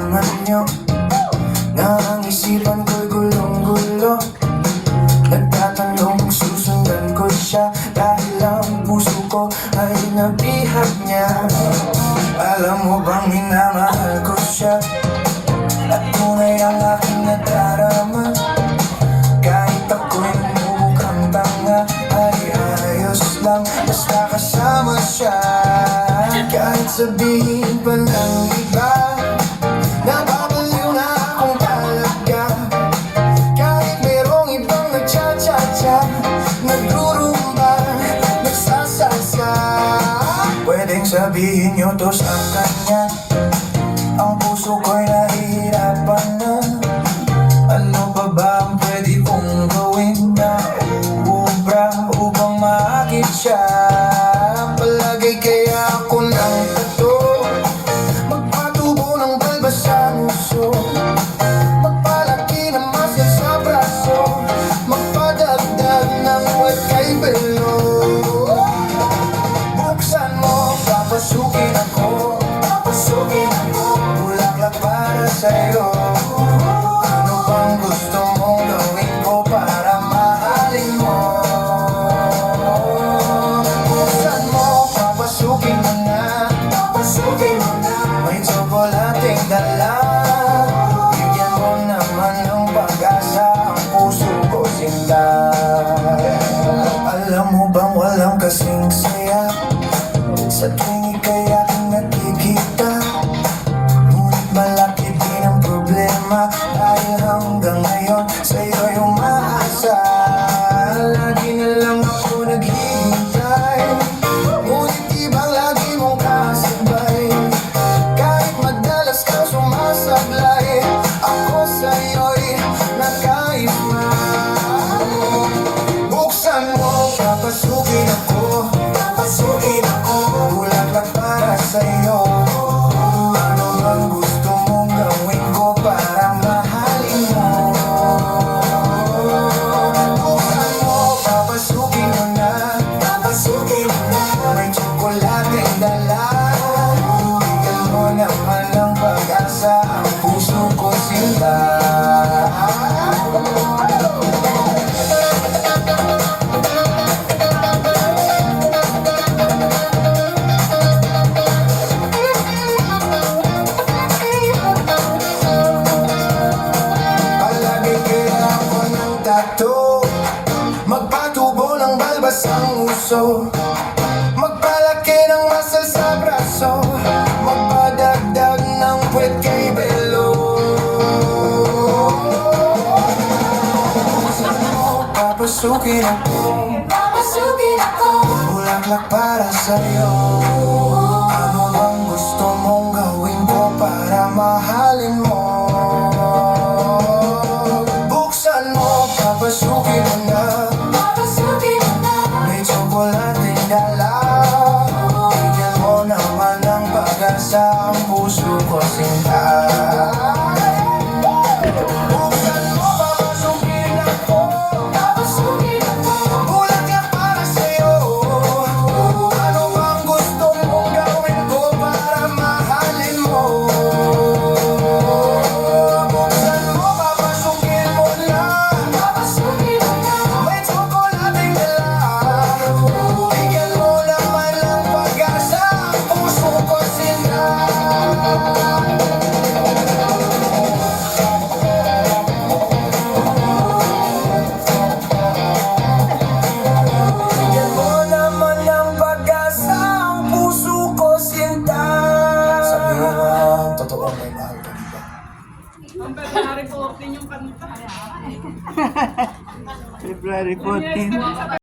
nalaman nyo na ang isipan ko'y gulong-gulo. Nagtatanong kung susundan ko siya dahil ang puso ko ay nabihag niya. Alam mo bang minamahal ko siya at tunay ang aking nadarama. Kahit ako'y mukhang tanga ay ayos lang basta kasama siya. Kahit sabihin pa ng iba nababaliw na akong talaga. Kahit merong ibang nagcha-cha-cha, nagrurumba, nagsasalsa, pwedeng sabihin nyo to sa kanya. Ang puso ko'y nahihirapan na. Ano pa ba ang pwede kong gawin na uubra upang maakit siya? Palagay kaya ako ng tato, magpatubo ng balbas sa nguso, magpalaki ng muscle sa braso, magpadagdag ng wet kay belo. Buksan mo, papasukin ako, bulaklak para sa'yo. Ano bang gusto mong gawin ko para mahalin mo? Buksan mo, papasukin mo na, may tsokolating dala. Bigyan mo naman ng pag-asa ang puso ko sinta. Alam mo bang walang kasing saya sa tuwing ika'y aking nakikita? Ngunit malaki din ang problema dahil hanggang ngayon sa'yo'y umaasa. Lagi na lang ako naghihintay, ngunit ibang lagi mong kasabay. Kahit madalas kang sumasablay, ako sa'yo'y nakaisma. Buksan mo, papasukin ako, bulaklak para sa'yo. Ano bang gusto mong gawin ko para mahalin mo? Buksan mo, papasukin mo na, may tsokolating dala. Bigyan mo naman ng pag-asa ang puso ko sinta. Magpatubo ng balbas ang uso, magpalaki ng muscle sa braso, magpadagdag ng puwet kay belo. Buksan mo, papasukin ako, bulaklak para sa'yo. Ano bang gusto mong gawin ko para mahalin mo? Buksan mo, papasukin mo na, may tsokolating dala. Bigyan mo naman ng pag-asa ang puso ko sinta. Buksan mo, papasukin ako, bulaklak para sa'yo. Ano bang gusto mong gawin ko para mahalin mo? Buksan mo, papasukin mo na, may tsokolating dala. Bigyan mo naman ng pag-asa ang puso ko sinta. Bigyan mo naman ng pag-asa ang puso ko sinta. Sabi mo ba, totoo may mahal ka, di ba? Ang February 14 yung kanta. February 14.